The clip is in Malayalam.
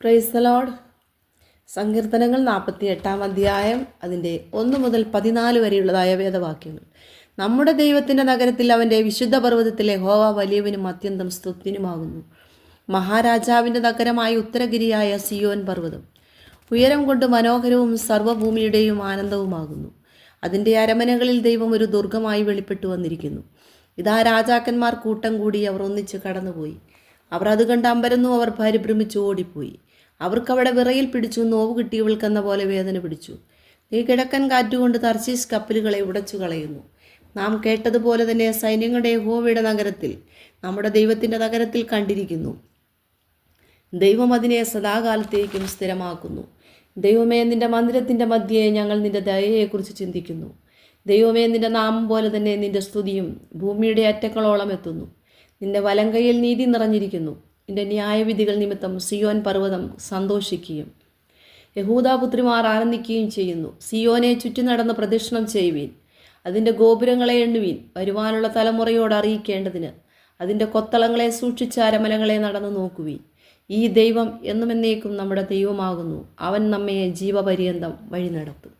Praise the Lord. സങ്കീർത്തനങ്ങൾ 48-ാം അധ്യായം അതിൻ്റെ 1 മുതൽ 14 വരെയുള്ളതായ വേദവാക്യങ്ങൾ. നമ്മുടെ ദൈവത്തിൻ്റെ നഗരത്തിൽ അവൻ്റെ വിശുദ്ധ പർവ്വതത്തിലെ യഹോവ വലിയവനും അത്യന്തം സ്തുത്യനുമാകുന്നു. മഹാരാജാവിൻ്റെ നഗരമായ ഉത്തരഗിരിയായ സിയോൻ പർവ്വതം ഉയരം കൊണ്ട് മനോഹരവും സർവ്വഭൂമിയുടെയും ആനന്ദവുമാകുന്നു. അതിൻ്റെ അരമനകളിൽ ദൈവം ഒരു ദുർഗമായി വെളിപ്പെട്ടു വന്നിരിക്കുന്നു. ഇതാ രാജാക്കന്മാർ കൂട്ടം കൂടി അവർ ഒന്നിച്ച് കടന്നുപോയി. അവർ അത് കണ്ട് അമ്പരന്നു, അവർ പരിഭ്രമിച്ചു ഓടിപ്പോയി. അവർക്കവിടെ വിറയിൽ പിടിച്ചു, നോവ് കിട്ടിയവൾക്കെന്ന പോലെ വേദന പിടിച്ചു. നീ കിഴക്കൻ കാറ്റുകൊണ്ട് തർശീസ് കപ്പലുകളെ ഉടച്ചു കളയുന്നു. നാം കേട്ടതുപോലെ തന്നെ സൈന്യങ്ങളുടെ യഹോവയുടെ നഗരത്തിൽ, നമ്മുടെ ദൈവത്തിൻ്റെ നഗരത്തിൽ കണ്ടിരിക്കുന്നു. ദൈവം അതിനെ സദാകാലത്തേക്കും സ്ഥിരമാക്കുന്നു. ദൈവമേ, നിന്റെ മന്ദിരത്തിൻ്റെ മധ്യേ ഞങ്ങൾ നിന്റെ ദയയെക്കുറിച്ച് ചിന്തിക്കുന്നു. ദൈവമേ, നിന്റെ നാമം പോലെ തന്നെ നിന്റെ സ്തുതിയും ഭൂമിയുടെ അറ്റങ്ങളോളം എത്തുന്നു. നിന്റെ വലങ്കയിൽ നീതി നിറഞ്ഞിരിക്കുന്നു. നിന്റെ ന്യായവിധികൾ നിമിത്തം സിയോൻ പർവ്വതം സന്തോഷിക്കുകയും യഹൂദാപുത്രിമാർ ആനന്ദിക്കുകയും ചെയ്യുന്നു. സിയോനെ ചുറ്റി നടന്ന് പ്രദക്ഷിണം ചെയ്യുവീൻ. അതിൻ്റെ ഗോപുരങ്ങളെ എണ്ണുവീൻ. വരുവാനുള്ള തലമുറയോട് അറിയിക്കേണ്ടതിന് അതിൻ്റെ കൊത്തളങ്ങളെ സൂക്ഷിച്ച് അരമനകളെ നടന്നു നോക്കുവീൻ. ഈ ദൈവം എന്നുമെന്നേക്കും നമ്മുടെ ദൈവമാകുന്നു. അവൻ നമ്മെ ജീവപര്യന്തം വഴി നടത്തും.